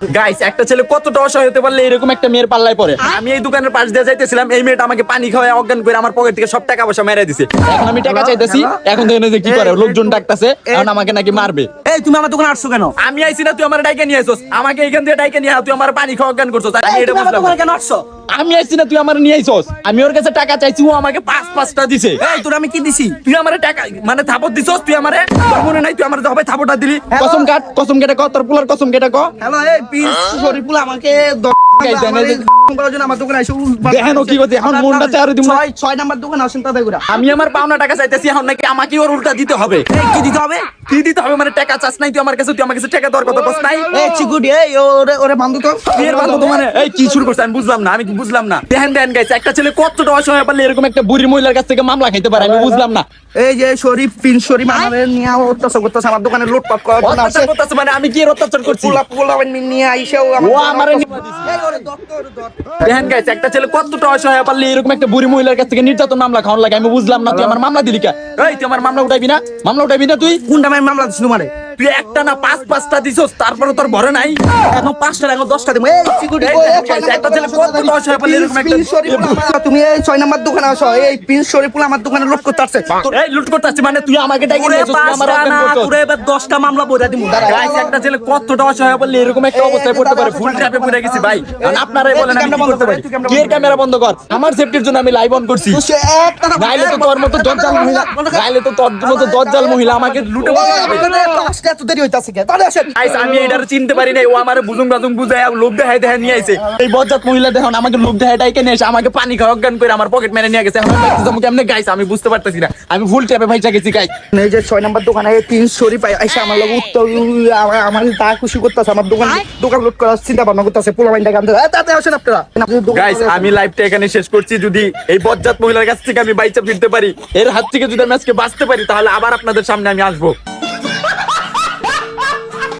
Guys একটা ছেলে কতটা অসহায় হতে পারলে এরকম একটা মেয়ের পাল্লায় পড়ে। আমি এই দোকানের পাশ দিয়ে যাইতেছিলাম, এই মেয়েটা আমাকে পানি খাওয়ায় অজ্ঞান করে আমার পকেট থেকে সব টাকা পয়সা মেরে দিছে। এখন আমি টাকা চাইতেছি, এখন দেখেন যে কি করে, লোকজন ডাকতেছে, এখন আমাকে নাকি মারবে। এই তুমি আমার দোকানে আসছো কেন? আমি আইছি না, তুই আমার ডাইকে নিয়ে আইছস, আমাকে এখান থেকে ডাইকে নিয়ে তুই আমার পানি খাওয়া অজ্ঞান করছস। আমি এই এটা তুমি আমার বুঝলাম দোকানে না। কেন আসছো? আমি আইছি না, তুই আমার নিয়ে আইছস। আমি ওর কাছে টাকা চাইছি, ও আমাকে পাঁচটা দিছে। এই তোর আমি কি দিছি? তুই আমারে টাকা মানে থাপড় দিছস, তুই আমারে তোর মনে নাই তুই আমার হবে থাপড়টা দিলি। হ্যালো? কসম কেটে ক, তোর পুলার কসম কেটে ক। হ্যালো, এই পিস শরীফুল আমাকে গাইস, আমার এই করার জন্য আমার দোকানে আইসো। দেখেন ও কি করছে, এখন মনটা চারে দিমু। 6 নাম্বার দোকানে আসেন তাদের ঘুরা। আমি আমার পাওনা টাকা চাইতেছি, এখন নাকি আমাকে ওর উল্টা দিতে হবে। এই কি দিতে হবে? কি দিতে হবে মানে টাকা চাস নাই তুই আমার কাছে, তুই আমার কাছে টাকা দেওয়ার কথা বলছ নাই। এই চিকুডি, এই ওরে ওরে বান্ধু তো। বিয়ের বান্ধব মানে এই কি শুরু করছ আমি বুঝলাম না, আমি কি বুঝলাম না। দেখেন গাইস, একটা ছেলে কতটা অসহায় পারলে এরকম একটা বুড়ি মহিলার কাছ থেকে মামলা খাইতে পারে, আমি বুঝলাম না। এই যে শরীফ পিন শরীফ আমারে নিয়ে অত্যাচার করতেছে, আমার দোকানে লুটপাট করার জন্য আসে। অত্যাচার করতেছে মানে আমি কি এর অত্যাচার করছি? পোলা নিয়ে আইসেও ও দোকানে আমারে অত্যাচার- এই ওরে দত্ত, ওরে দত্ত। দেখেন গাইস, একটা ছেলে কতটা অসহায় পারলে এরকম একটা বুড়ি মহিলার কাছ থেকে নির্যাতন মামলা খাওয়ান লাগে, আমি বুঝলাম না। তুই আমার মামলা দিলি কা? এই তুই আমার মামলা উঠাইবি না? মামলা উঠাইবি না তুই? কোনটা আমি মামলা দিছি তোমারে? তুই একটা না পাঁচটা দিছস, তারপরে তোর ভরে নাই। এখন 5টা এখন 10টা দেব। এই চিকুডি, এই দেখেন guys, একটা ছেলে কতটা অসহায় পারলে এরকম একটা তুমি এই 6 নাম্বার দোকানে আসো, এই পিন শরীফুল আমার দোকানে লুট করতে আসছে। এই লুট করতে আসছে মানে তুই আমাকে ডাইকে নিয়ে এসেছিস, তুই আমার অজ্ঞান করছস। এবার 10টা মামলা বইরা দিমু। গাইস, একটা ছেলে কতটা অসহায় বললে এরকম একটা অবস্থায় পড়তে পারে, ফুল ট্র্যাপে পড়ে গেছি ভাই। আর আপনারাই বলেন আমি কি করতে পারি? কি এর ক্যামেরা বন্ধ কর, আমার সেফটির জন্য আমি লাইভ অন করছি। নাইলে তো তোর মতো দজ্জাল মহিলা, নাইলে তো তোর মতো দজ্জাল মহিলা আমাকে লুটে পাঁচটা এত দেরি হইতাছে কে? তাহলে আসেন। গাইস, আমি এটার চিনতে পারি নাই, ও আমারে বুজুং বাজুং বুঝায় লোভ দেখায় নিয়ে আইছে। এই বজ্জাত মহিলা দেখুন আমাকে লোভ দেখায় ডাইকে নিয়ে এসে আমাকে পানি খাওয়া অজ্ঞান করে আমার পকেট মেরে নিয়ে গেছে। এখন আমি দেখতেছি আমাকে কেমনে। গাইস, আমি বুঝতে পারতেছি না, আমি ফুল ট্র্যাপে ভাইসা গেছি গাইস। এই যে 6 নাম্বার দোকানে এই পিন শরীফ আইসা আমার লগে উত্তর আমার তা খুশি করতেছে, আমার দোকান লুট করার চিন্তা ভাবনা করতেছে। পোলা বাইন্ডা গান তাতে আসেন আপনারা। গাইস, আমি লাইভটা এখানে শেষ করছি। যদি এই বজ্জাত মহিলার কাছ থেকে আমি বাইচা ফিরতে পারি, এর হাত থেকে যদি আমি আজকে বাঁচতে পারি, তাহলে আবার আপনাদের সামনে আমি আসবো।